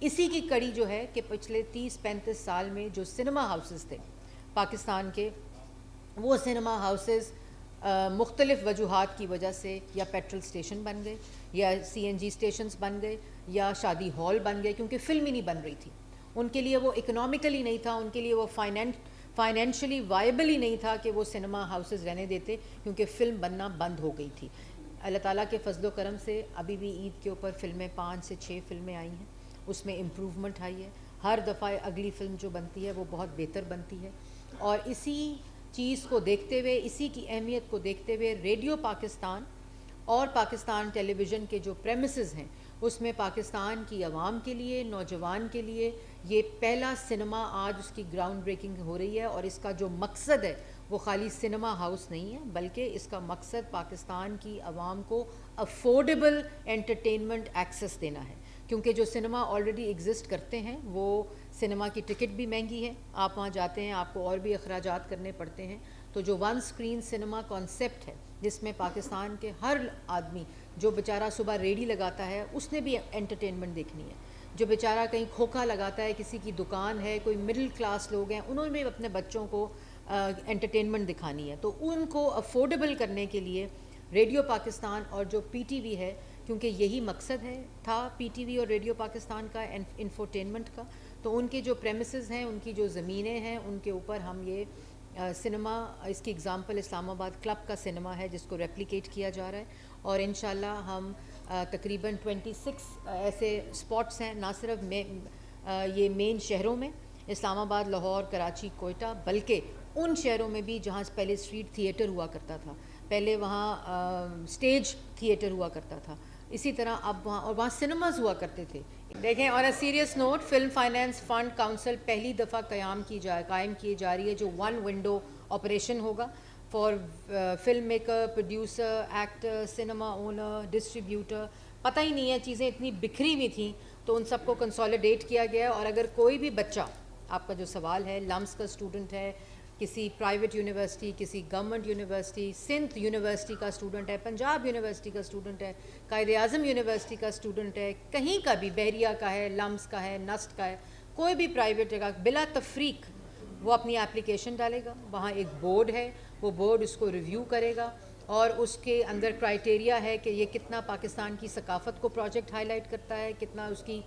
اسی کی کڑی جو ہے کہ پچھلے 30-35 سال میں جو سنیما ہاؤسز تھے پاکستان کے، وہ سنیما ہاؤسز مختلف وجوہات کی وجہ سے یا پیٹرول اسٹیشن بن گئے، یا سی این جی اسٹیشنز بن گئے، یا شادی ہال بن گئے، کیونکہ فلم ہی نہیں بن رہی تھی ان کے لیے، وہ اکنامیکلی نہیں تھا ان کے لیے، وہ فائنینشلی وائبل ہی نہیں تھا کہ وہ سنیما ہاؤسز رہنے دیتے، کیونکہ فلم بننا بند ہو گئی تھی. اللہ تعالیٰ کے فضل و کرم سے ابھی بھی عید کے اوپر فلمیں 5 سے 6 فلمیں آئی ہیں، اس میں امپروومنٹ آئی ہے. ہر دفعہ اگلی فلم جو بنتی ہے وہ بہت بہتر بنتی ہے. اور اسی چیز کو دیکھتے ہوئے، اسی کی اہمیت کو دیکھتے ہوئے، ریڈیو پاکستان اور پاکستان ٹیلی ویژن کے جو پریمیسز ہیں اس میں پاکستان کی عوام کے لیے، نوجوان کے لیے یہ پہلا سنیما آج اس کی گراؤنڈ بریکنگ ہو رہی ہے. اور اس کا جو مقصد ہے وہ خالی سنیما ہاؤس نہیں ہے، بلکہ اس کا مقصد پاکستان کی عوام کو افورڈیبل انٹرٹینمنٹ ایکسیس دینا ہے. کیونکہ جو سنیما آلریڈی ایگزسٹ کرتے ہیں وہ سنیما کی ٹکٹ بھی مہنگی ہے، آپ وہاں جاتے ہیں آپ کو اور بھی اخراجات کرنے پڑتے ہیں. تو جو ون اسکرین سنیما کانسیپٹ ہے جس میں پاکستان کے ہر آدمی جو بیچارہ صبح ریڈی لگاتا ہے اس نے بھی انٹرٹینمنٹ دیکھنی ہے، جو بیچارہ کہیں کھوکھا لگاتا ہے، کسی کی دکان ہے، کوئی مڈل کلاس لوگ ہیں، انہوں نے بھی اپنے بچوں کو انٹرٹینمنٹ دکھانی ہے. تو ان کو افورڈیبل کرنے کے لیے ریڈیو پاکستان اور جو پی ٹی وی ہے، کیونکہ یہی مقصد تھا پی ٹی وی اور ریڈیو پاکستان کا انفوٹینمنٹ کا، تو ان کے جو پریمیسز ہیں، ان کی جو زمینیں ہیں، ان کے اوپر ہم یہ سنیما، اس کی اگزامپل اسلام آباد کلب کا سنیما ہے جس کو ریپلیکیٹ کیا جا رہا ہے. اور انشاءاللہ ہم تقریباً 26 ایسے اسپاٹس ہیں، نہ صرف یہ مین شہروں میں اسلام آباد، لاہور، کراچی، کوئٹہ، بلکہ ان شہروں میں بھی جہاں پہلے اسٹریٹ تھیٹر ہوا کرتا تھا، پہلے وہاں اسٹیج تھیٹر ہوا کرتا تھا، اسی طرح اب وہاں سنیماز ہوا کرتے تھے. دیکھیں، on a serious note, film finance fund council پہلی دفعہ قائم کی جا رہی ہے، جو 1 ونڈو آپریشن ہوگا for film maker, producer, actor, cinema owner, distributor. پتہ ہی نہیں ہے، چیزیں اتنی بکھری ہوئی تھیں تو ان سب کو کنسالیڈیٹ کیا گیا ہے. اور اگر کوئی بھی بچہ، آپ کا جو سوال ہے، لمس کا اسٹوڈنٹ ہے، کسی پرائیویٹ یونیورسٹی، کسی گورنمنٹ یونیورسٹی، سندھ یونیورسٹی کا اسٹوڈنٹ ہے، پنجاب یونیورسٹی کا اسٹوڈنٹ ہے، قائد اعظم یونیورسٹی کا اسٹوڈنٹ ہے، کہیں کا بھی، بحریہ کا ہے، لمس کا ہے، نسٹ کا ہے، کوئی بھی پرائیویٹ جگہ، بلا تفریق وہ اپنی اپلیکیشن ڈالے گا. وہاں ایک بورڈ ہے، وہ بورڈ اس کو ریویو کرے گا اور اس کے اندر کرائٹیریا ہے کہ یہ کتنا پاکستان کی ثقافت کو پروجیکٹ ہائی لائٹ کرتا ہے، کتنا اس کی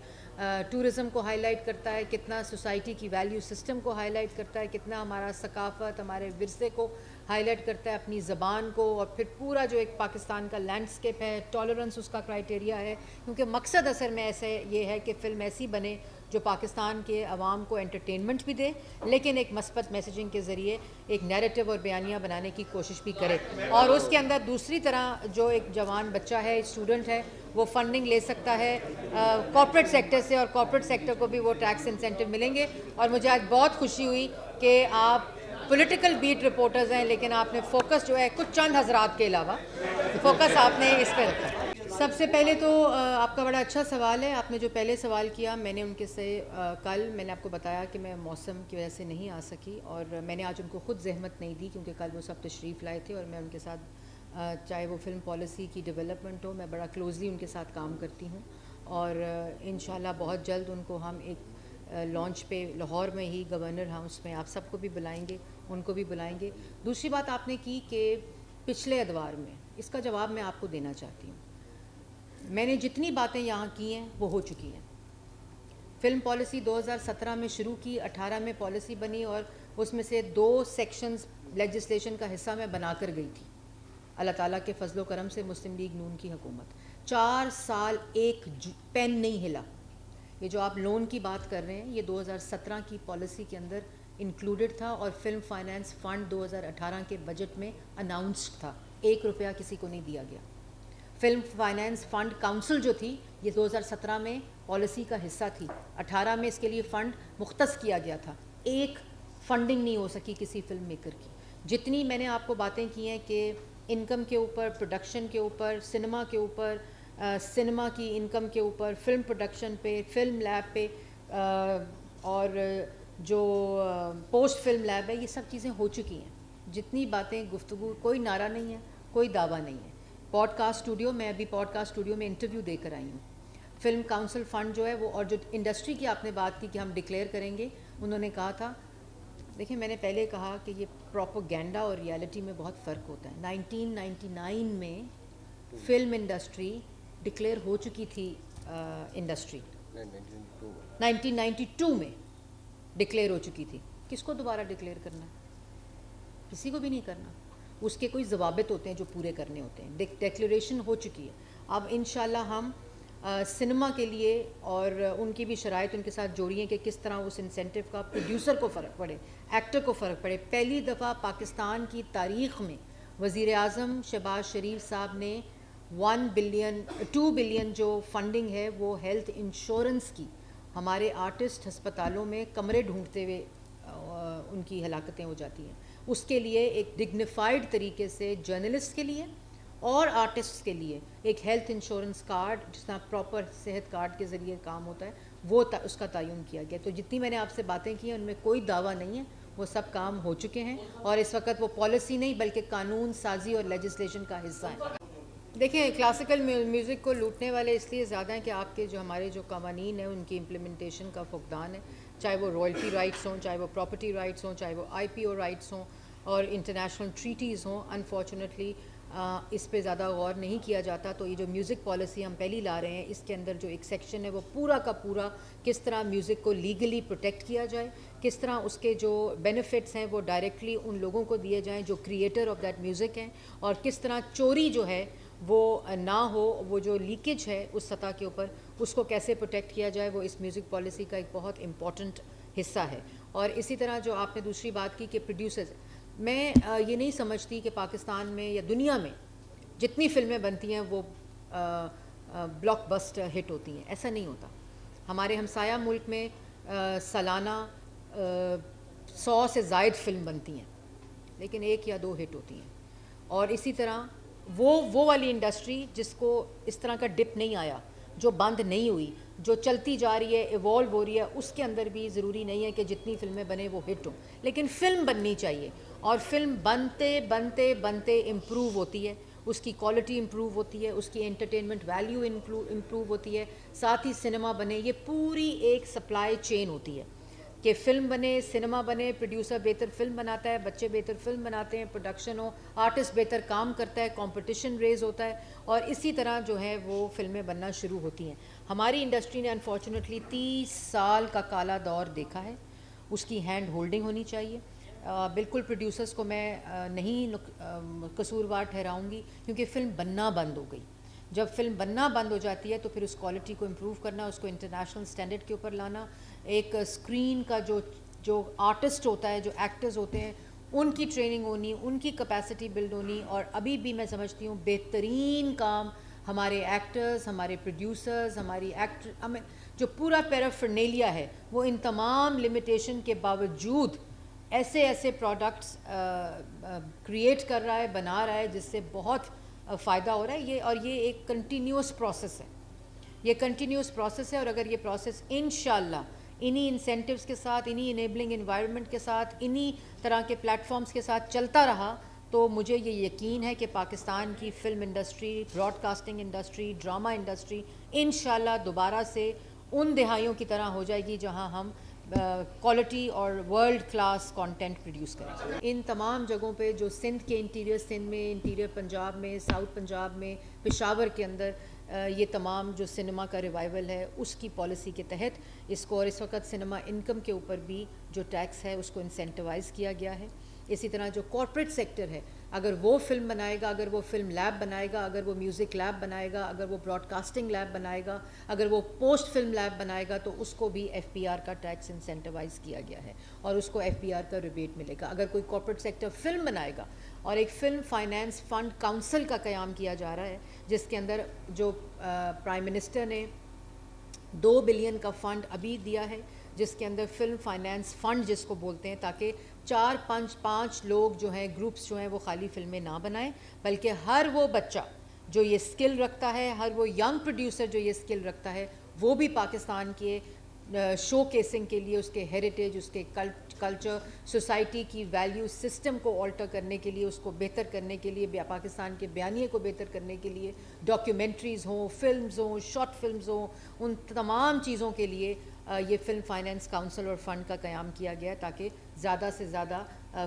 ٹورزم کو ہائی لائٹ کرتا ہے، کتنا سوسائٹی کی ویلیو سسٹم کو ہائی لائٹ کرتا ہے، کتنا ہمارا ثقافت، ہمارے ورثے کو ہائی لائٹ کرتا ہے، اپنی زبان کو، اور پھر پورا جو ایک پاکستان کا لینڈسکیپ ہے، ٹالرنس اس کا کرائٹیریا ہے. کیونکہ مقصد اصل میں ایسے یہ ہے کہ فلم ایسی بنے جو پاکستان کے عوام کو انٹرٹینمنٹ بھی دے، لیکن ایک مثبت میسیجنگ کے ذریعے ایک نیریٹو اور بیانیہ بنانے کی کوشش بھی کرے. اور اس کے اندر دوسری طرح جو ایک جوان بچہ ہے، اسٹوڈنٹ ہے، وہ فنڈنگ لے سکتا ہے کارپوریٹ سیکٹر سے، اور کارپوریٹ سیکٹر کو بھی وہ ٹیکس انسینٹو ملیں گے. اور مجھے آج بہت خوشی ہوئی کہ آپ پولیٹیکل بیٹ رپورٹرز ہیں، لیکن آپ نے فوکس جو ہے کچھ چند حضرات کے علاوہ فوکس آپ نے اس پہ رکھا. سب سے پہلے تو آپ کا بڑا اچھا سوال ہے. آپ نے جو پہلے سوال کیا، میں نے ان کے سے کل میں نے آپ کو بتایا کہ میں موسم کی وجہ سے نہیں آ سکی، اور میں نے آج ان کو خود زحمت نہیں دی کیونکہ کل وہ سب تشریف لائے تھے، اور میں ان کے ساتھ چاہے وہ فلم پالیسی کی ڈیولپمنٹ ہو، میں بڑا کلوزلی ان کے ساتھ کام کرتی ہوں. اور انشاءاللہ بہت جلد ان کو ہم ایک لانچ پہ لاہور میں ہی گورنر ہاؤس میں آپ سب کو بھی بلائیں گے، ان کو بھی بلائیں گے. دوسری بات آپ نے کی کہ پچھلے ادوار میں، اس کا جواب میں آپ کو دینا چاہتی ہوں. میں نے جتنی باتیں یہاں کی ہیں وہ ہو چکی ہیں. فلم پالیسی 2017 میں شروع کی، 18 میں پالیسی بنی، اور اس میں سے 2 سیکشنز لیجسلیشن کا حصہ میں بنا کر گئی تھی. اللہ تعالیٰ کے فضل و کرم سے مسلم لیگ نون کی حکومت 4 سال ایک پین نہیں ہلا. یہ جو آپ لون کی بات کر رہے ہیں، یہ 2017 کی پالیسی کے اندر انکلوڈڈ تھا، اور فلم فائنینس فنڈ 2018 کے بجٹ میں اناؤنسڈ تھا. 1 روپیہ کسی کو نہیں دیا گیا. فلم فائنینس فنڈ کاؤنسل جو تھی، یہ 2017 میں پالیسی کا حصہ تھی. 18 میں اس کے لیے فنڈ مختص کیا گیا تھا. ایک فنڈنگ نہیں ہو سکی کسی فلم میکر کی. جتنی میں نے آپ کو باتیں کی ہیں کہ انکم کے اوپر، پروڈکشن کے اوپر، سنیما کے اوپر، سنیما کی انکم کے اوپر، فلم پروڈکشن پہ، فلم لیب پہ، اور جو پوسٹ فلم لیب ہے، یہ سب چیزیں ہو چکی ہیں. جتنی باتیں گفتگو، کوئی نعرہ نہیں ہے، کوئی دعویٰ نہیں ہے. پوڈ کاسٹ اسٹوڈیو، میں ابھی پوڈ کاسٹ اسٹوڈیو میں انٹرویو دے کر آئی ہوں. فلم کاؤنسل فنڈ جو ہے وہ، اور جو انڈسٹری کی آپ نے بات کی کہ ہم ڈکلیئر کریں گے، انہوں نے کہا تھا، دیکھیں میں نے پہلے کہا کہ یہ پروپوگینڈا اور ریالٹی میں بہت فرق ہوتا ہے. 1999 میں فلم انڈسٹری ڈکلیئر ہو چکی تھی انڈسٹری، 1992 میں ڈکلیئر ہو چکی تھی. کس کو دوبارہ ڈکلیئر کرنا ہے؟ کسی کو بھی نہیں کرنا. اس کے کوئی ضوابط ہوتے ہیں جو پورے کرنے ہوتے ہیں. ڈکلیریشن ہو چکی ہے. اب انشاءاللہ ہم سنیما کے لیے اور ان کی بھی شرائط ان کے ساتھ جوڑی ہیں کہ کس طرح اس انسینٹیو کا پروڈیوسر کو فرق پڑے، ایکٹر کو فرق پڑے. پہلی دفعہ پاکستان کی تاریخ میں وزیر اعظم شہباز شریف صاحب نے 2 بلین جو فنڈنگ ہے وہ ہیلتھ انشورنس کی، ہمارے آرٹسٹ ہسپتالوں میں کمرے ڈھونڈتے ہوئے ان کی ہلاکتیں ہو جاتی ہیں، اس کے لیے ایک ڈگنیفائڈ طریقے سے جرنلسٹ کے لیے اور آرٹسٹ کے لیے ایک ہیلتھ انشورنس کارڈ، جس طرح پراپر صحت کارڈ کے ذریعے کام ہوتا ہے، وہ اس کا تعین کیا گیا. تو جتنی میں نے آپ سے باتیں کی ہیں ان میں کوئی دعویٰ نہیں ہے، وہ سب کام ہو چکے ہیں اور اس وقت وہ پالیسی نہیں بلکہ قانون سازی اور لیجسلیشن کا حصہ ہیں. دیکھیں کلاسیکل میوزک کو لوٹنے والے اس لیے زیادہ ہیں کہ آپ کے جو ہمارے جو قوانین ہیں ان کی امپلیمنٹیشن کا فقدان ہے، چاہے وہ رائلٹی رائٹس ہوں، چاہے وہ پراپرٹی رائٹس ہوں، چاہے وہ IPO رائٹس ہوں اور انٹرنیشنل ٹریٹیز ہوں. انفارچونیٹلی اس پہ زیادہ غور نہیں کیا جاتا. تو یہ جو میوزک پالیسی ہم پہلی لا رہے ہیں، اس کے اندر جو ایک سیکشن ہے وہ پورا کا پورا کس طرح میوزک کو لیگلی پروٹیکٹ کیا جائے، کس طرح اس کے جو بینیفٹس ہیں وہ ڈائریکٹلی ان لوگوں کو دیے جائیں جو کریٹر آف دیٹ میوزک ہیں، اور کس طرح چوری جو ہے وہ نہ ہو، وہ جو لیکیج ہے اس سطح کے اوپر اس کو کیسے پروٹیکٹ کیا جائے، وہ اس میوزک پالیسی کا ایک بہت امپورٹنٹ حصہ ہے. اور اسی طرح جو آپ نے دوسری بات کی کہ پروڈیوسرز، میں یہ نہیں سمجھتی کہ پاکستان میں یا دنیا میں جتنی فلمیں بنتی ہیں وہ بلاک بسٹر ہٹ ہوتی ہیں، ایسا نہیں ہوتا. ہمارے ہمسایہ ملک میں سالانہ 100 سے زائد فلم بنتی ہیں لیکن 1 یا 2 ہٹ ہوتی ہیں. اور اسی طرح وہ والی انڈسٹری جس کو اس طرح کا ڈپ نہیں آیا، جو بند نہیں ہوئی، جو چلتی جا رہی ہے، ایوالو ہو رہی ہے، اس کے اندر بھی ضروری نہیں ہے کہ جتنی فلمیں بنیں وہ ہٹ ہوں، لیکن فلم بننی چاہیے. اور فلم بنتے بنتے بنتے امپروو ہوتی ہے، اس کی کوالٹی امپروو ہوتی ہے، اس کی انٹرٹینمنٹ ویلیو امپروو ہوتی ہے، ساتھ ہی سنیما بنے. یہ پوری ایک سپلائی چین ہوتی ہے کہ فلم بنے، سنیما بنے، پروڈیوسر بہتر فلم بناتا ہے، بچے بہتر فلم بناتے ہیں، پروڈکشن ہو، آرٹسٹ بہتر کام کرتا ہے، کمپٹیشن ریز ہوتا ہے، اور اسی طرح جو ہے وہ فلمیں بننا شروع ہوتی ہیں. ہماری انڈسٹری نے انفارچونیٹلی 30 سال کا کالا دور دیکھا ہے. اس کی ہینڈ ہولڈنگ ہونی چاہیے. بالکل پروڈیوسرز کو میں نہیں قصوروار ٹھہراؤں گی، کیونکہ فلم بننا بند ہو گئی. جب فلم بننا بند ہو جاتی ہے تو پھر اس کوالٹی کو امپروو کرنا، اس کو انٹرنیشنل سٹینڈرڈ کے اوپر لانا، ایک اسکرین کا جو آرٹسٹ ہوتا ہے، جو ایکٹرز ہوتے ہیں، ان کی ٹریننگ ہونی، ان کی کیپیسٹی بلڈ ہونی. اور ابھی بھی میں سمجھتی ہوں بہترین کام ہمارے ایکٹرز، ہمارے پروڈیوسرز، ہماری جو پورا پیرافرنیلیا ہے وہ ان تمام لمیٹیشن کے باوجود ایسے پروڈکٹس کریٹ کر رہا ہے، بنا رہا ہے، جس سے بہت فائدہ ہو رہا ہے. اور یہ ایک کنٹینیوس پروسیس ہے، یہ کنٹینیوس پروسیس ہے. اور اگر یہ پروسیس انشاءاللہ انہی انسینٹیوز کے ساتھ، انہی انیبلنگ انوائرمنٹ کے ساتھ، انہی طرح کے پلیٹ فارمز کے ساتھ چلتا رہا تو مجھے یہ یقین ہے کہ پاکستان کی film industry, broadcasting industry, drama industry انشاءاللہ دوبارہ سے ان دہائیوں کی طرح ہو جائے گی جہاں ہم کوالٹی اور ورلڈ کلاس کانٹینٹ پروڈیوس کریں. ان تمام جگہوں پہ جو سندھ کے انٹیریئر سندھ میں، انٹیریئر پنجاب میں، ساؤتھ پنجاب میں، پشاور کے اندر یہ تمام جو سنیما کا ریوائول ہے اس کی پالیسی کے تحت اس کو، اور اس وقت سنیما انکم کے اوپر بھی جو ٹیکس ہے اس کو انسینٹیوائز کیا گیا ہے. اسی طرح جو کارپوریٹ سیکٹر ہے، اگر وہ فلم بنائے گا، اگر وہ فلم لیب بنائے گا، اگر وہ میوزک لیب بنائے گا، اگر وہ براڈ کاسٹنگ لیب بنائے گا، اگر وہ پوسٹ فلم لیب بنائے گا، تو اس کو بھی FPR کا ٹیکس انسینٹیوائز کیا گیا ہے اور اس کو FPR کا ریبیٹ ملے گا. اگر کوئی کارپوریٹ سیکٹر فلم بنائے گا، اور ایک فلم فائنانس فنڈ کاؤنسل کا قیام کیا جا رہا ہے جس کے اندر جو پرائم منسٹر نے 2 بلین کا فنڈ ابھی دیا ہے، جس کے اندر فلم فائنانس فنڈ جس کو بولتے ہیں، تاکہ 4-5 لوگ جو ہیں، گروپس جو ہیں، وہ خالی فلمیں نہ بنائیں، بلکہ ہر وہ بچہ جو یہ سکل رکھتا ہے، ہر وہ ینگ پروڈیوسر جو یہ سکل رکھتا ہے، وہ بھی پاکستان کے شو کیسنگ کے لیے، اس کے ہیریٹیج، اس کے کلچر، سوسائٹی کی ویلیو سسٹم کو آلٹر کرنے کے لیے، اس کو بہتر کرنے کے لیے، پاکستان کے بیانیے کو بہتر کرنے کے لیے ڈاکیومنٹریز ہوں، فلمز ہوں، شارٹ فلمز ہوں، ان تمام چیزوں کے لیے یہ فلم فائنینس کاؤنسل اور فنڈ کا قیام کیا گیا تاکہ زیادہ سے زیادہ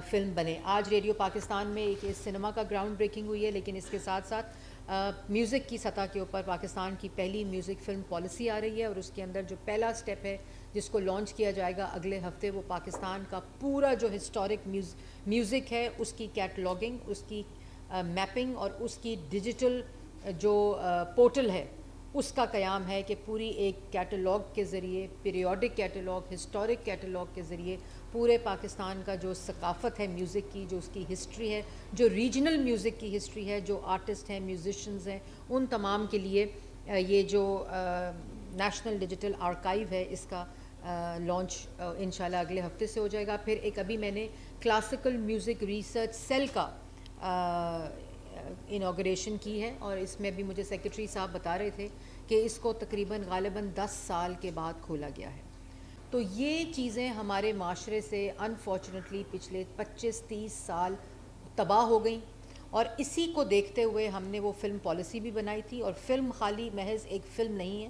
فلم بنے. آج ریڈیو پاکستان میں ایک سنیما کا گراؤنڈ بریکنگ ہوئی ہے، لیکن اس کے ساتھ ساتھ میوزک کی سطح کے اوپر پاکستان کی پہلی میوزک فلم پالیسی آ رہی ہے، اور اس کے اندر جو پہلا سٹیپ ہے جس کو لانچ کیا جائے گا اگلے ہفتے، وہ پاکستان کا پورا جو ہسٹورک میوزک ہے اس کی کیٹلاگنگ، اس کی میپنگ اور اس کی ڈیجیٹل جو پورٹل ہے اس کا قیام ہے کہ پوری ایک کیٹلاگ کے ذریعے، پیریوڈک کیٹلاگ، ہسٹورک کیٹلاگ کے ذریعے پورے پاکستان کا جو ثقافت ہے میوزک کی، جو اس کی ہسٹری ہے، جو ریجنل میوزک کی ہسٹری ہے، جو آرٹسٹ ہیں، میوزیشنز ہیں، ان تمام کے لیے یہ جو نیشنل ڈیجیٹل آرکائیو ہے اس کا لانچ انشاءاللہ اگلے ہفتے سے ہو جائے گا. پھر ایک ابھی میں نے کلاسیکل میوزک ریسرچ سیل کا انوگریشن کی ہے، اور اس میں بھی مجھے سیکرٹری صاحب بتا رہے تھے کہ اس کو تقریباً غالباً 10 سال کے بعد کھولا گیا ہے. تو یہ چیزیں ہمارے معاشرے سے انفارچونیٹلی پچھلے 25-30 سال تباہ ہو گئیں، اور اسی کو دیکھتے ہوئے ہم نے وہ فلم پالیسی بھی بنائی تھی. اور فلم خالی محض ایک فلم نہیں ہے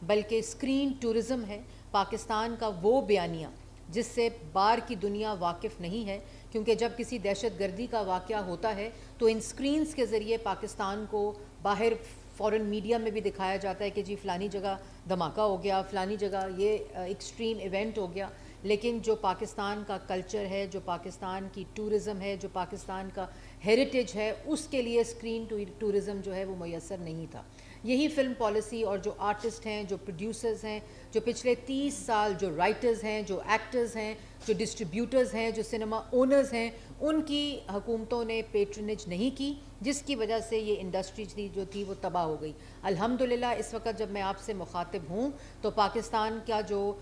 بلکہ اسکرین ٹورزم ہے. پاکستان کا وہ بیانیہ جس سے باہر کی دنیا واقف نہیں ہے، کیونکہ جب کسی دہشت گردی کا واقعہ ہوتا ہے تو ان سکرینز کے ذریعے پاکستان کو باہر فورن میڈیا میں بھی دکھایا جاتا ہے کہ جی فلانی جگہ دھماکہ ہو گیا، فلانی جگہ یہ ایکسٹریم ایونٹ ہو گیا. لیکن جو پاکستان کا کلچر ہے، جو پاکستان کی ٹورزم ہے، جو پاکستان کا ہیریٹیج ہے، اس کے لیے اسکرین ٹورزم جو ہے وہ میسر نہیں تھا. یہی فلم پالیسی اور جو آرٹسٹ ہیں، جو پروڈیوسرز ہیں، جو پچھلے 30 سال جو رائٹرز ہیں، جو ایکٹرز ہیں، جو ڈسٹریبیوٹرز ہیں، جو سنیما اونرز ہیں، ان کی حکومتوں نے پیٹرنیج نہیں کی، جس کی وجہ سے یہ انڈسٹری جو تھی وہ تباہ ہو گئی. الحمدللہ اس وقت جب میں آپ سے مخاطب ہوں تو پاکستان کا جو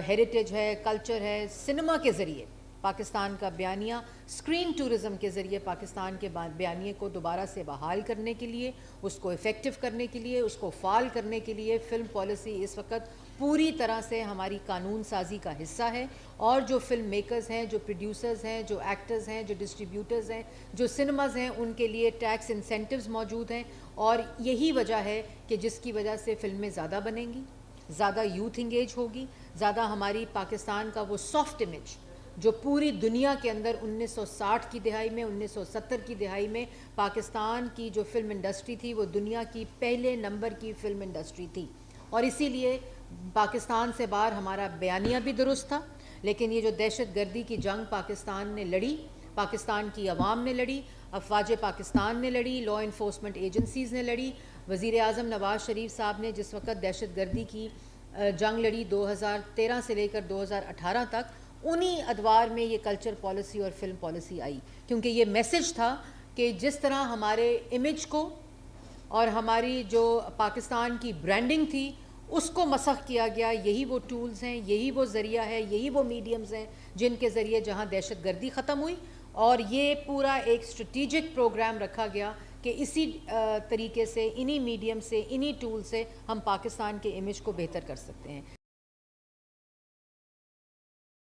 ہیریٹیج ہے، کلچر ہے، سنیما کے ذریعے پاکستان کا بیانیہ، اسکرین ٹورزم کے ذریعے پاکستان کے بیانیے کو دوبارہ سے بحال کرنے کے لیے، اس کو افیکٹو کرنے کے لیے، اس کو فعال کرنے کے لیے فلم پالیسی اس وقت پوری طرح سے ہماری قانون سازی کا حصہ ہے. اور جو فلم میکرز ہیں، جو پروڈیوسرز ہیں، جو ایکٹرز ہیں، جو ڈسٹریبیوٹرز ہیں، جو سنیماز ہیں، ان کے لیے ٹیکس انسینٹیوز موجود ہیں. اور یہی وجہ ہے کہ جس کی وجہ سے فلمیں زیادہ بنیں گی، زیادہ یوتھ انگیج ہوگی، زیادہ ہماری پاکستان کا وہ سافٹ امیج جو پوری دنیا کے اندر 1960 کی دہائی میں، 1970 کی دہائی میں پاکستان کی جو فلم انڈسٹری تھی وہ دنیا کی پہلے نمبر کی فلم انڈسٹری تھی. اور اسی لیے پاکستان سے باہر ہمارا بیانیہ بھی درست تھا. لیکن یہ جو دہشت گردی کی جنگ پاکستان نے لڑی، پاکستان کی عوام نے لڑی، افواج پاکستان نے لڑی، لا انفورسمنٹ ایجنسیز نے لڑی، وزیر اعظم نواز شریف صاحب نے جس وقت دہشت گردی کی جنگ لڑی 2013 سے لے کر 2018 تک، انہی ادوار میں یہ کلچر پالیسی اور فلم پالیسی آئی. کیونکہ یہ میسج تھا کہ جس طرح ہمارے امیج کو اور ہماری جو پاکستان کی برانڈنگ تھی اس کو مسخ کیا گیا. یہی وہ ٹولز ہیں، یہی وہ ذریعہ ہے، یہی وہ میڈیمز ہیں جن کے ذریعے جہاں دہشت گردی ختم ہوئی. اور یہ پورا ایک اسٹریٹجک پروگرام رکھا گیا کہ اسی طریقے سے، انہی میڈیم سے، انہی ٹول سے ہم پاکستان کے امیج کو بہتر کر سکتے ہیں.